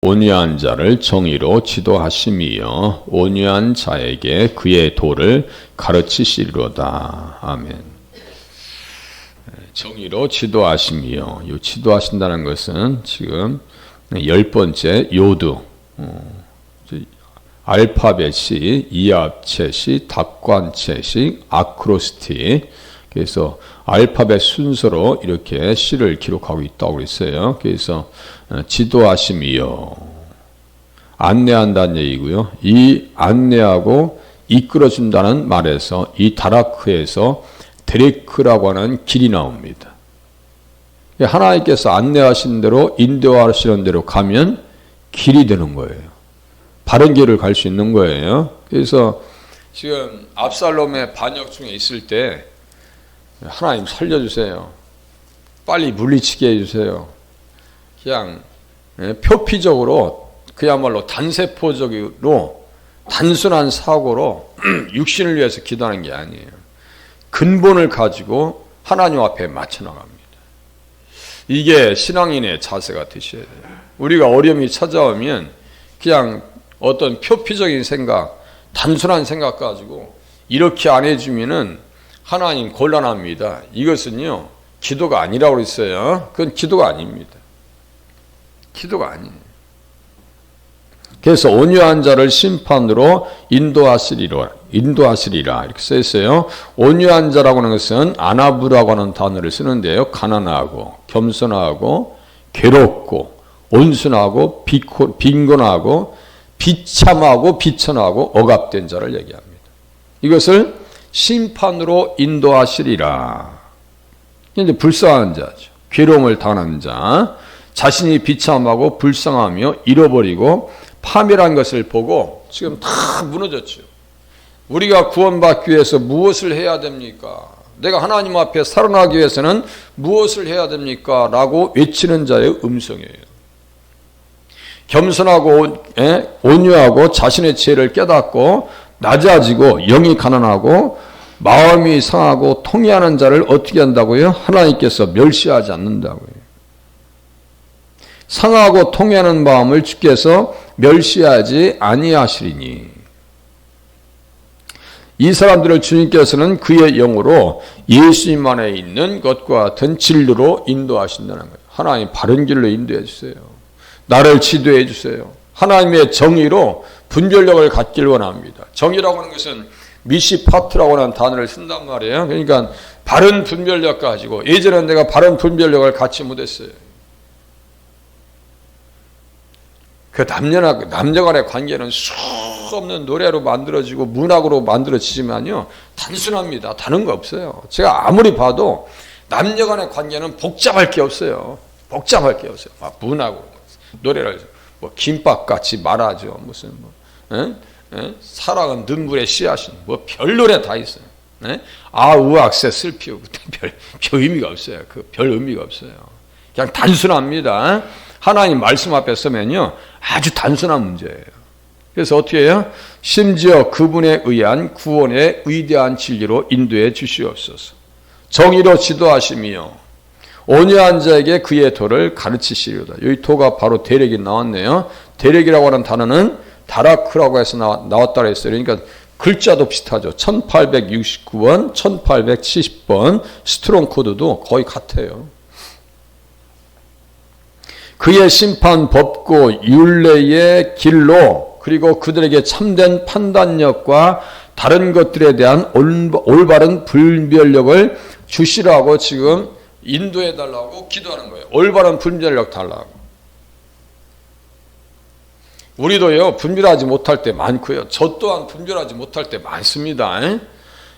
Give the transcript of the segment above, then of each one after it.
온유한 자를 정의로 지도하심이요 온유한 자에게 그의 도를 가르치시리로다. 아멘. 정의로 지도하심이요. 이 지도하신다는 것은 지금 10번째 요드, 알파벳이 이합체식, 답관체식, 아크로스틱. 그래서 알파벳 순서로 이렇게 시를 기록하고 있다고 그랬어요. 그래서 지도하심이요. 안내한다는 얘기고요. 이 안내하고 이끌어준다는 말에서 이 다라크에서 데레크라고 하는 길이 나옵니다. 하나님께서 안내하신 대로 인도하시는 대로 가면 길이 되는 거예요. 바른 길을 갈 수 있는 거예요. 그래서 지금 압살롬의 반역 중에 있을 때 하나님 살려주세요. 빨리 물리치게 해주세요. 그냥 표피적으로 그야말로 단세포적으로 단순한 사고로 육신을 위해서 기도하는 게 아니에요. 근본을 가지고 하나님 앞에 맞춰 나갑니다. 이게 신앙인의 자세가 되셔야 돼요. 우리가 어려움이 찾아오면 그냥 어떤 표피적인 생각, 단순한 생각 가지고 이렇게 안 해주면은 하나님 곤란합니다. 이것은요 기도가 아니라고 그랬어요. 그건 기도가 아닙니다. 기도가 아니에요. 그래서 온유한 자를 심판으로 인도하시리라 이렇게 써 있어요. 온유한 자라고 하는 것은 아나부라고 하는 단어를 쓰는데요. 가난하고 겸손하고 괴롭고 온순하고 빈곤하고 비참하고 비천하고 억압된 자를 얘기합니다. 이것을 심판으로 인도하시리라. 이제 불쌍한 자죠. 괴로움을 당하는 자, 자신이 비참하고 불쌍하며 잃어버리고 파멸한 것을 보고 지금 다 무너졌죠. 우리가 구원받기 위해서 무엇을 해야 됩니까? 내가 하나님 앞에 살아나기 위해서는 무엇을 해야 됩니까? 라고 외치는 자의 음성이에요. 겸손하고 온유하고 자신의 죄를 깨닫고 낮아지고 영이 가난하고 마음이 상하고 통회하는 자를 어떻게 한다고요? 하나님께서 멸시하지 않는다고요. 상하고 통회하는 마음을 주께서 멸시하지 아니하시리니 이 사람들을 주님께서는 그의 영으로 예수님 안에 있는 것과 같은 진리로 인도하신다는 거예요. 하나님 바른 길로 인도해 주세요. 나를 지도해 주세요. 하나님의 정의로 분별력을 갖길 원합니다. 정의라고 하는 것은 미시파트라고 하는 단어를 쓴단 말이에요. 그러니까 바른 분별력 가지고 예전에 내가 바른 분별력을 갖지 못했어요. 그 남녀 간의 관계는 수 없는 노래로 만들어지고 문학으로 만들어지지만요. 단순합니다. 다른 거 없어요. 제가 아무리 봐도 남녀 간의 관계는 복잡할 게 없어요. 복잡할 게 없어요. 문학으로. 노래를 뭐 김밥같이 말하죠. 무슨 사랑은 눈물의 씨앗이 뭐 별 노래 다 있어요. 아우악세 슬피우고 별 의미가 없어요. 그 별 의미가 없어요. 그냥 단순합니다. 하나님 말씀 앞에 서면요 아주 단순한 문제예요. 그래서 어떻게 해요? 심지어 그분에 의한 구원의 위대한 진리로 인도해 주시옵소서. 정의로 지도하심이요 온유한 자에게 그의 도를 가르치시리로다. 여기 도가 바로 대력이 나왔네요. 대력이라고 하는 단어는 다라크라고 해서 나왔다고 했어요. 그러니까 글자도 비슷하죠. 1869번, 1870번 스트롱 코드도 거의 같아요. 그의 심판 법고 율례의 길로 그리고 그들에게 참된 판단력과 다른 것들에 대한 올바른 분별력을 주시라고 지금 인도해달라고 기도하는 거예요. 올바른 분별력 달라고. 우리도요 분별하지 못할 때 많고요. 저 또한 분별하지 못할 때 많습니다.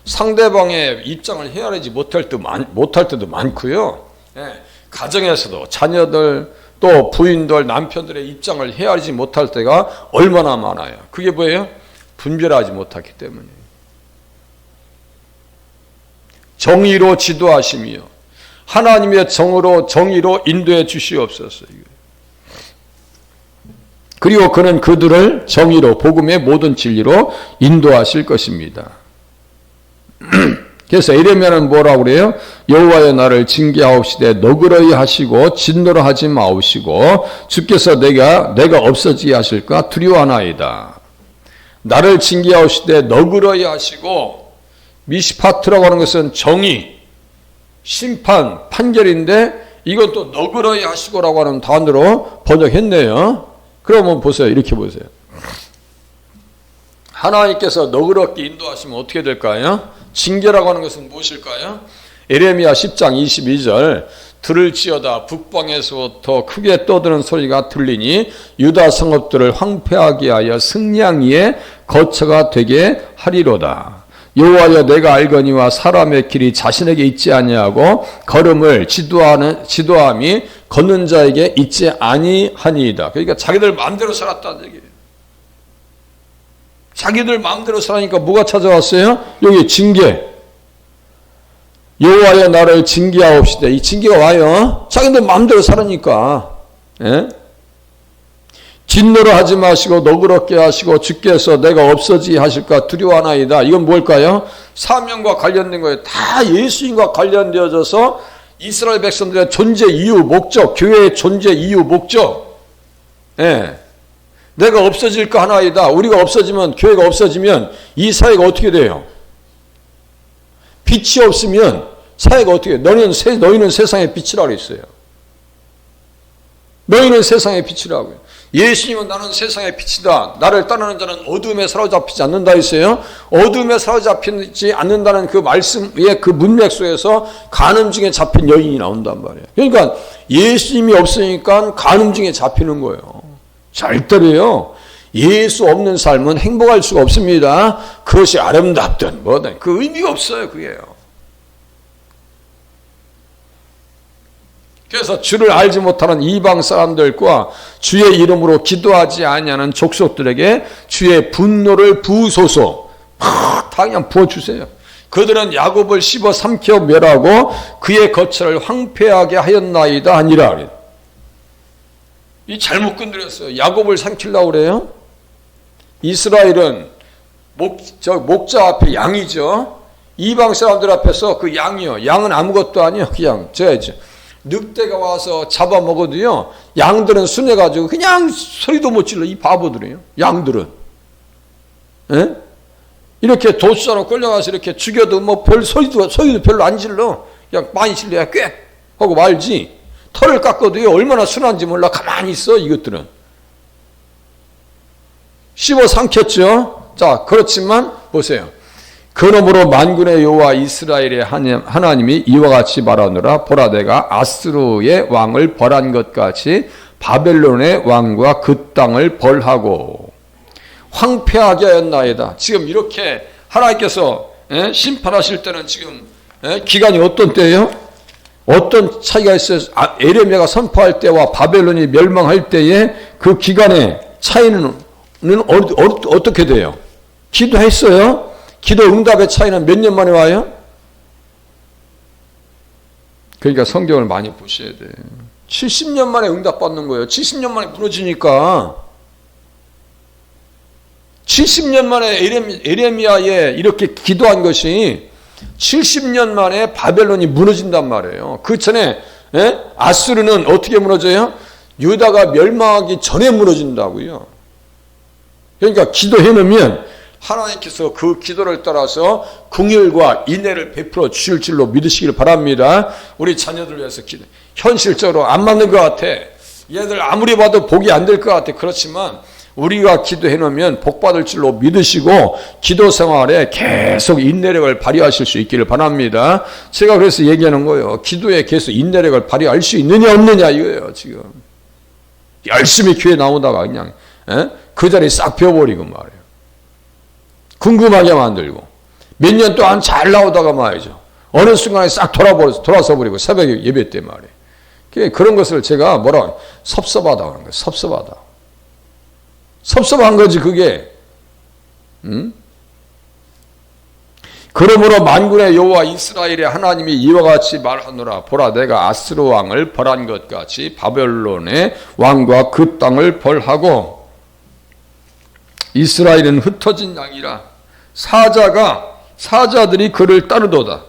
상대방의 입장을 헤아리지 못할 때도 많고요. 가정에서도 자녀들 또 부인들 남편들의 입장을 헤아리지 못할 때가 얼마나 많아요. 그게 뭐예요? 분별하지 못하기 때문이에요. 정의로 지도하심이요 하나님의 정의로 인도해 주시옵소서. 그리고 그는 그들을 정의로 복음의 모든 진리로 인도하실 것입니다. 그래서 에레미야는 뭐라고 그래요? 여호와여 나를 징계하옵시되 너그러이 하시고 진노로 하지 마옵시고 주께서 내가 없어지게 하실까 두려워하나이다. 나를 징계하옵시되 너그러이 하시고, 미시파트라고 하는 것은 정의, 심판, 판결인데 이것도 너그러이 하시고라고 하는 단어로 번역했네요. 그러면 보세요. 이렇게 보세요. 하나님께서 너그럽게 인도하시면 어떻게 될까요? 징계라고 하는 것은 무엇일까요? 에레미야 10장 22절 들을지어다 북방에서부터 크게 떠드는 소리가 들리니 유다 성읍들을 황폐하게 하여 승냥이의 거처가 되게 하리로다. 여호와여 내가 알거니와 사람의 길이 자신에게 있지 아니하고 걸음을 지도함이 걷는 자에게 있지 아니하니이다. 그러니까 자기들 마음대로 살았다는 얘기예요. 자기들 마음대로 살아니까 뭐가 찾아왔어요? 여기 징계. 여호와여 나를 징계하옵시되. 이 징계가 와요. 자기들 마음대로 살으니까. 예? 진노를 하지 마시고 너그럽게 하시고 주께서 내가 없어지게 하실까 두려워하나이다. 이건 뭘까요? 사명과 관련된 거예요. 다 예수님과 관련되어져서 이스라엘 백성들의 존재 이유, 목적, 교회의 존재 이유, 목적. 예. 내가 없어질까 하나이다. 우리가 없어지면, 교회가 없어지면 이 사회가 어떻게 돼요? 빛이 없으면 사회가 어떻게 돼요? 너희는 세상의 빛이라고 했어요. 너희는 세상의 빛이라고요. 예수님은 나는 세상의 빛이다. 나를 따르는 자는 어둠에 사로잡히지 않는다 했어요. 어둠에 사로잡히지 않는다는 그 말씀의 그 문맥 속에서 간음증에 잡힌 여인이 나온단 말이에요. 그러니까 예수님이 없으니까 간음증에 잡히는 거예요. 절대로요. 예수 없는 삶은 행복할 수가 없습니다. 그것이 아름답든 뭐든 그 의미가 없어요. 그게요. 그래서 주를 알지 못하는 이방 사람들과 주의 이름으로 기도하지 아니하는 족속들에게 주의 분노를 부으소서. 다 그냥 부어주세요. 그들은 야곱을 씹어 삼켜 멸하고 그의 거처를 황폐하게 하였나이다 하니라. 이 잘못 건드렸어요. 야곱을 삼키려고 그래요. 이스라엘은 목자 앞에 양이죠. 이방 사람들 앞에서 그 양이요. 양은 아무것도 아니에요. 그냥 저야죠. 늑대가 와서 잡아먹어도요. 양들은 순해가지고 그냥 소리도 못 질러. 이 바보들이에요. 양들은. 에? 이렇게 도수자로 끌려가서 이렇게 죽여도 뭐 별 소리도 별로 안 질러. 그냥 많이 질러야 꽤 하고 말지. 털을 깎아도요. 얼마나 순한지 몰라. 가만히 있어. 이것들은. 씹어 삼켰죠. 자, 그렇지만 보세요. 그러므로 만군의 여호와 이스라엘의 하나님이 이와 같이 말하노라. 보라 내가 아스루의 왕을 벌한 것 같이 바벨론의 왕과 그 땅을 벌하고 황폐하게 하였나이다. 지금 이렇게 하나님께서 심판하실 때는 지금 기간이 어떤 때예요? 어떤 차이가 있어요? 에레미야가 선포할 때와 바벨론이 멸망할 때의 그 기간의 차이는 어떻게 돼요? 기도했어요? 기도 응답의 차이는 몇 년 만에 와요? 그러니까 성경을 많이 보셔야 돼요. 70년 만에 응답받는 거예요. 70년 만에 무너지니까. 70년 만에 에레미야에 이렇게 기도한 것이 70년 만에 바벨론이 무너진단 말이에요. 그 전에 아수르는 어떻게 무너져요? 유다가 멸망하기 전에 무너진다고요. 그러니까 기도해놓으면 하나님께서 그 기도를 따라서 긍휼과 인애를 베풀어 주실 줄로 믿으시길 바랍니다. 우리 자녀들 위해서 기도. 현실적으로 안 맞는 것 같아. 얘들 아무리 봐도 복이 안 될 것 같아. 그렇지만 우리가 기도해놓으면 복받을 줄로 믿으시고 기도 생활에 계속 인내력을 발휘하실 수 있기를 바랍니다. 제가 그래서 얘기하는 거예요. 기도에 계속 인내력을 발휘할 수 있느냐 없느냐 이거예요. 지금 열심히 교회 나오다가 그냥 그 자리 싹 비워버리고 말이에요. 궁금하게 만들고 몇 년 동안 잘 나오다가 말이죠. 어느 순간에 싹 돌아서 버리고 새벽에 예배 때 말이에요. 그런 것을 제가 섭섭하다 하는 거예요. 섭섭한 거지 그게. 그러므로 만군의 여호와 이스라엘의 하나님이 이와 같이 말하노라. 보라 내가 아스루 왕을 벌한 것 같이 바벨론의 왕과 그 땅을 벌하고 이스라엘은 흩어진 양이라 사자가 사자들이 그를 따르도다.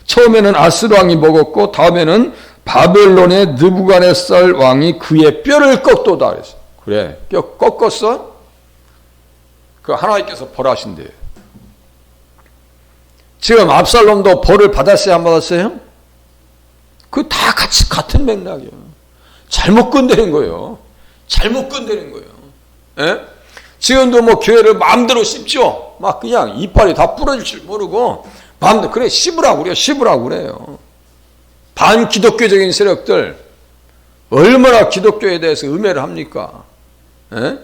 처음에는 아스르 왕이 먹었고 다음에는 바벨론의 느부갓네살 왕이 그의 뼈를 꺾도다 그랬어. 그래, 뼈 꺾었어? 그 하나님께서 벌하신대요. 지금 압살롬도 벌을 받았어요, 안 받았어요? 그 다 같이 같은 맥락이에요. 잘못 건드린 거예요. 잘못 건드린 거예요. 예? 지금도 뭐 교회를 마음대로 씹죠. 막 그냥 이빨이 다 부러질 줄 모르고 마음대로 그래 씹으라고 그래요. 씹으라고 그래요. 반기독교적인 세력들 얼마나 기독교에 대해서 음해를 합니까? 예?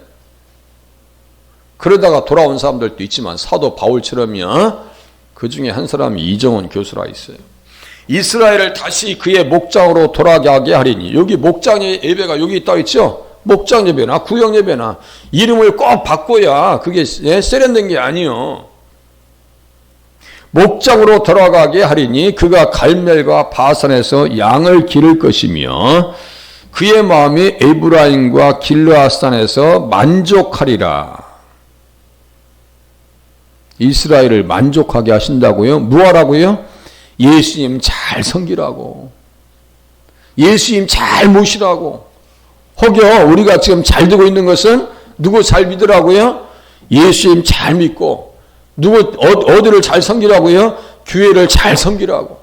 그러다가 돌아온 사람들도 있지만 사도 바울처럼요. 그 중에 한 사람이 이정원 교수라 있어요. 이스라엘을 다시 그의 목장으로 돌아가게 하리니, 여기 목장의 예배가 여기 있다고 있죠? 목장 예배나 구역 예배나 이름을 꼭 바꿔야 그게 세련된 게 아니요. 목장으로 돌아가게 하리니 그가 갈멜과 바산에서 양을 기를 것이며 그의 마음이 에브라임과 길르앗산에서 만족하리라. 이스라엘을 만족하게 하신다고요? 뭐하라고요? 예수님 잘 섬기라고, 예수님 잘 모시라고. 혹여 우리가 지금 잘 되고 있는 것은 누구 잘 믿으라고요? 예수님 잘 믿고. 누구 어디를 잘 섬기라고요? 교회를 잘 섬기라고.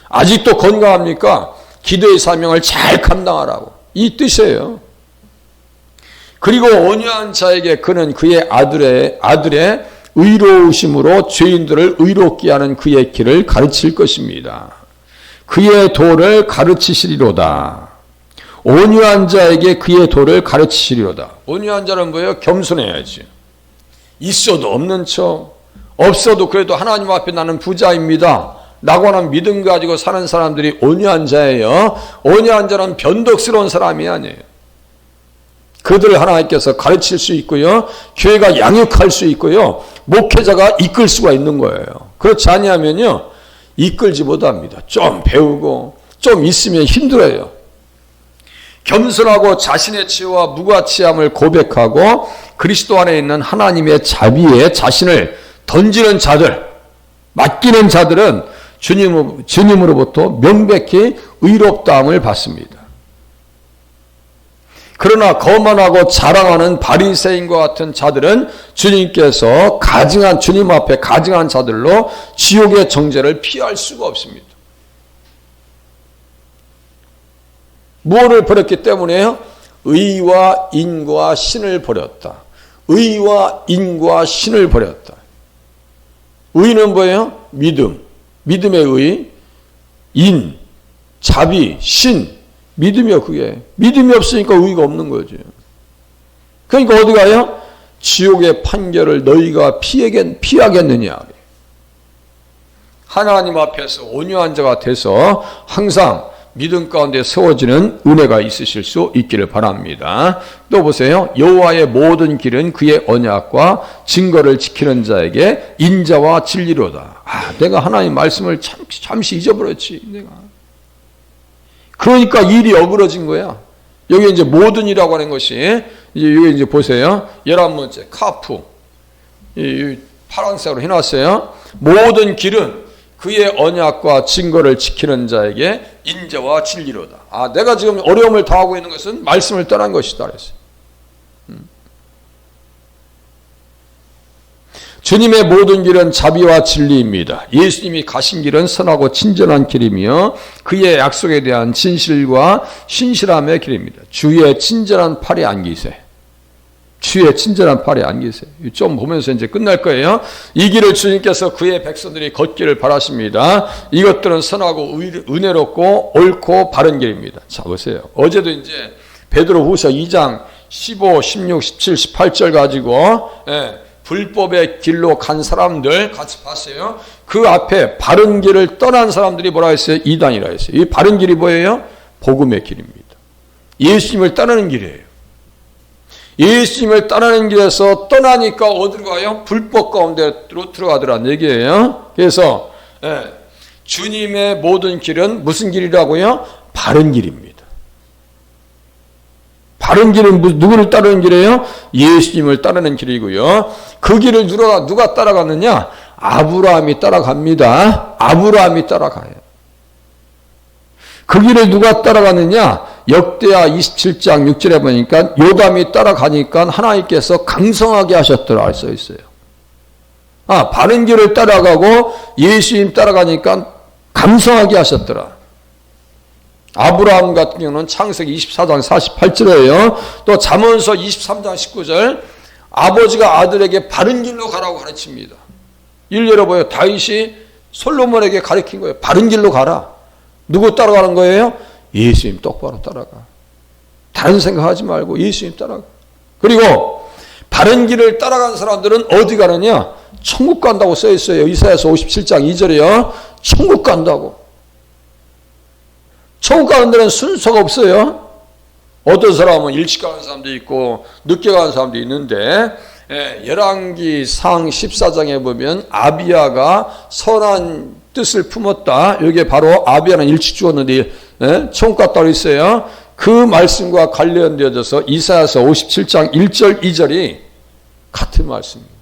아직도 건강합니까? 기도의 사명을 잘 감당하라고. 이 뜻이에요. 그리고 온유한 자에게 그는 그의 아들의 의로우심으로 죄인들을 의롭게 하는 그의 길을 가르칠 것입니다. 그의 도를 가르치시리로다. 온유한 자에게 그의 도를 가르치시리로다. 온유한 자는 뭐예요? 겸손해야지. 있어도 없는 척, 없어도 그래도 하나님 앞에 나는 부자입니다 라고 하는 믿음 가지고 사는 사람들이 온유한 자예요. 온유한 자는 변덕스러운 사람이 아니에요. 그들을 하나님께서 가르칠 수 있고요. 교회가 양육할 수 있고요. 목회자가 이끌 수가 있는 거예요. 그렇지 않으면요. 이끌지 못합니다. 좀 배우고 좀 있으면 힘들어요. 겸손하고 자신의 치와 무가치함을 고백하고 그리스도 안에 있는 하나님의 자비에 자신을 던지는 자들, 맡기는 자들은 주님으로부터 명백히 의롭다함을 받습니다. 그러나 거만하고 자랑하는 바리새인과 같은 자들은 주님께서 주님 앞에 가증한 자들로 지옥의 정죄를 피할 수가 없습니다. 무엇을 버렸기 때문에요? 의와 인과 신을 버렸다. 의와 인과 신을 버렸다. 의는 뭐예요? 믿음. 믿음의 의. 인. 자비. 신. 믿음이요, 그게. 믿음이 없으니까 의가 없는 거죠. 그러니까 어디 가요? 지옥의 판결을 너희가 피하겠느냐. 하나님 앞에서 온유한 자가 돼서 항상 믿음 가운데 세워지는 은혜가 있으실 수 있기를 바랍니다. 또 보세요. 여호와의 모든 길은 그의 언약과 증거를 지키는 자에게 인자와 진리로다. 내가 하나님 말씀을 잠시 잊어버렸지, 내가. 그러니까 일이 어그러진 거야. 여기 이제 모든 이라고 하는 것이, 여기 이제 보세요. 11번째, 카프. 파란색으로 해놨어요. 모든 길은 그의 언약과 증거를 지키는 자에게 인자와 진리로다. 내가 지금 어려움을 당하고 있는 것은 말씀을 떠난 것이다. 그랬어요. 주님의 모든 길은 자비와 진리입니다. 예수님이 가신 길은 선하고 친절한 길이며 그의 약속에 대한 진실과 신실함의 길입니다. 주의 친절한 팔에 안기세. 주의 친절한 팔에 안기세. 좀 보면서 이제 끝날 거예요. 이 길을 주님께서 그의 백성들이 걷기를 바라십니다. 이것들은 선하고 은혜롭고 옳고 바른 길입니다. 자, 보세요. 어제도 이제 베드로후서 2장 15, 16, 17, 18절 가지고 불법의 길로 간 사람들 같이 봤어요. 그 앞에 바른 길을 떠난 사람들이 뭐라 했어요? 이단이라 했어요. 이 바른 길이 뭐예요? 복음의 길입니다. 예수님을 따르는 길이에요. 예수님을 따르는 길에서 떠나니까 어디로 가요? 불법 가운데로 들어가더란 얘기예요. 그래서 주님의 모든 길은 무슨 길이라고요? 바른 길입니다. 바른 길은 누구를 따르는 길이에요? 예수님을 따르는 길이고요. 그 길을 누가 따라갔느냐? 아브라함이 따라갑니다. 아브라함이 따라가요. 그 길을 누가 따라가느냐? 역대하 27장 6절에 보니까 요담이 따라가니까 하나님께서 강성하게 하셨더라 써 있어요. 바른 길을 따라가고 예수님 따라가니까 강성하게 하셨더라. 아브라함 같은 경우는 창세기 24장 48절이에요. 또 잠언서 23장 19절 아버지가 아들에게 바른 길로 가라고 가르칩니다. 일례로 보여 다윗이 솔로몬에게 가르친 거예요. 바른 길로 가라. 누구 따라가는 거예요? 예수님 똑바로 따라가. 다른 생각하지 말고 예수님 따라가. 그리고 바른 길을 따라간 사람들은 어디 가느냐? 천국 간다고 써 있어요. 이사야서 57장 2절이요. 천국 간다고. 천국 가는 데는 순서가 없어요. 어떤 사람은 일찍 가는 사람도 있고 늦게 가는 사람도 있는데 열왕기 상 14장에 보면 아비야가 선한 뜻을 품었다. 이게 바로 아비야는 일찍 죽었는데 천국 갔다고 있어요. 그 말씀과 관련되어져서 이사야서 57장 1절 2절이 같은 말씀입니다.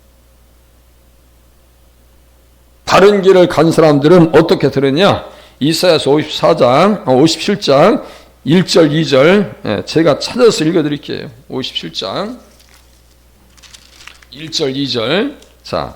바른 길을 간 사람들은 어떻게 들으냐? 이사야서 57장 1절 2절 제가 찾아서 읽어드릴게요. 57장 1절 2절 자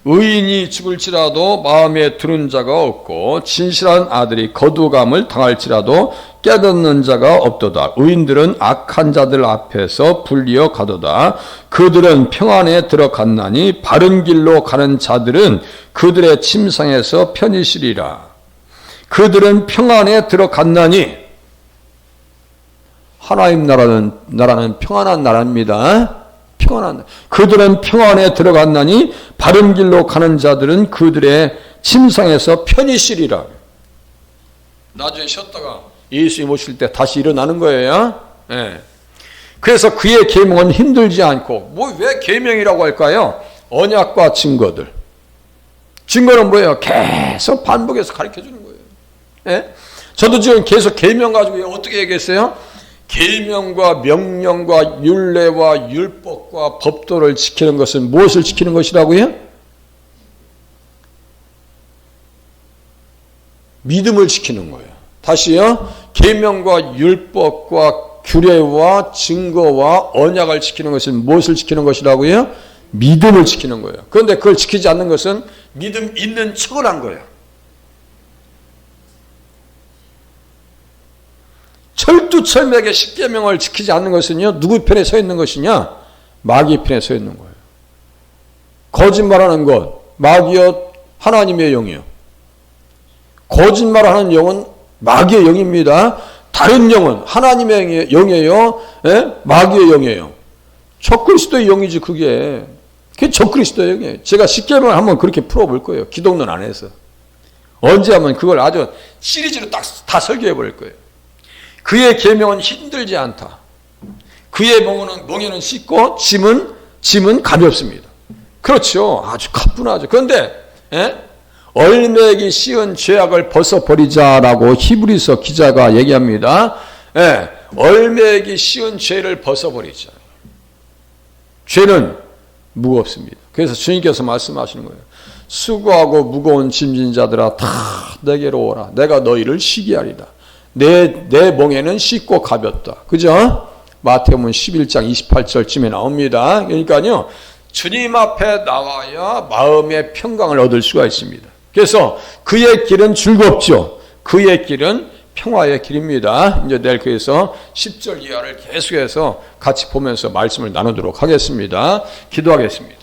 의인이 죽을지라도 마음에 두는 자가 없고 진실한 아들이 거두감을 당할지라도 깨닫는 자가 없도다. 의인들은 악한 자들 앞에서 불리어 가도다. 그들은 평안에 들어갔나니 바른 길로 가는 자들은 그들의 침상에서 편히 쉬리라. 그들은 평안에 들어갔나니 하나님 나라는 평안한 나라입니다. 평안한 그들은 평안에 들어갔나니 바른 길로 가는 자들은 그들의 침상에서 편히 쉬리라. 나중에 쉬었다가 예수님 오실 때 다시 일어나는 거예요. 그래서 그의 계명은 힘들지 않고 왜 계명이라고 할까요? 언약과 증거들. 증거는 뭐예요? 계속 반복해서 가르쳐 주는 거예요. 저도 지금 계속 계명 가지고 어떻게 얘기했어요? 계명과 명령과 율례와 율법과 법도를 지키는 것은 무엇을 지키는 것이라고요? 믿음을 지키는 거예요. 다시요. 계명과 율법과 규례와 증거와 언약을 지키는 것은 무엇을 지키는 것이라고요? 믿음을 지키는 거예요. 그런데 그걸 지키지 않는 것은 믿음 있는 척을 한 거예요. 철두철미하게 십계명을 지키지 않는 것은요. 누구 편에 서 있는 것이냐? 마귀 편에 서 있는 거예요. 거짓말하는 것, 마귀여 하나님의 영이요. 거짓말하는 영은 마귀의 영입니다. 다른 영은 하나님의 영이에요. 마귀의 영이에요. 적그리스도의 영이지 그게. 그게 적그리스도의 영이에요. 제가 십계명을 한번 그렇게 풀어볼 거예요. 기독론 안에서. 언제 하면 그걸 아주 시리즈로 딱 다 설교해 버릴 거예요. 그의 계명은 힘들지 않다. 그의 멍에는 쉽고 짐은 가볍습니다. 그렇죠. 아주 가뿐하죠. 그런데 얼매기 쉬운 죄악을 벗어버리자라고 히브리서 기자가 얘기합니다. 얼매기 쉬운 죄를 벗어버리자. 죄는 무겁습니다. 그래서 주님께서 말씀하시는 거예요. 수고하고 무거운 짐진 자들아 다 내게로 오라. 내가 너희를 쉬게 하리라. 내 멍에는 쉽고 가볍다. 그죠? 마태복음 11장 28절쯤에 나옵니다. 그러니까요. 주님 앞에 나와야 마음의 평강을 얻을 수가 있습니다. 그래서 그의 길은 즐겁죠. 그의 길은 평화의 길입니다. 이제 내일 그래서 10절 이하를 계속해서 같이 보면서 말씀을 나누도록 하겠습니다. 기도하겠습니다.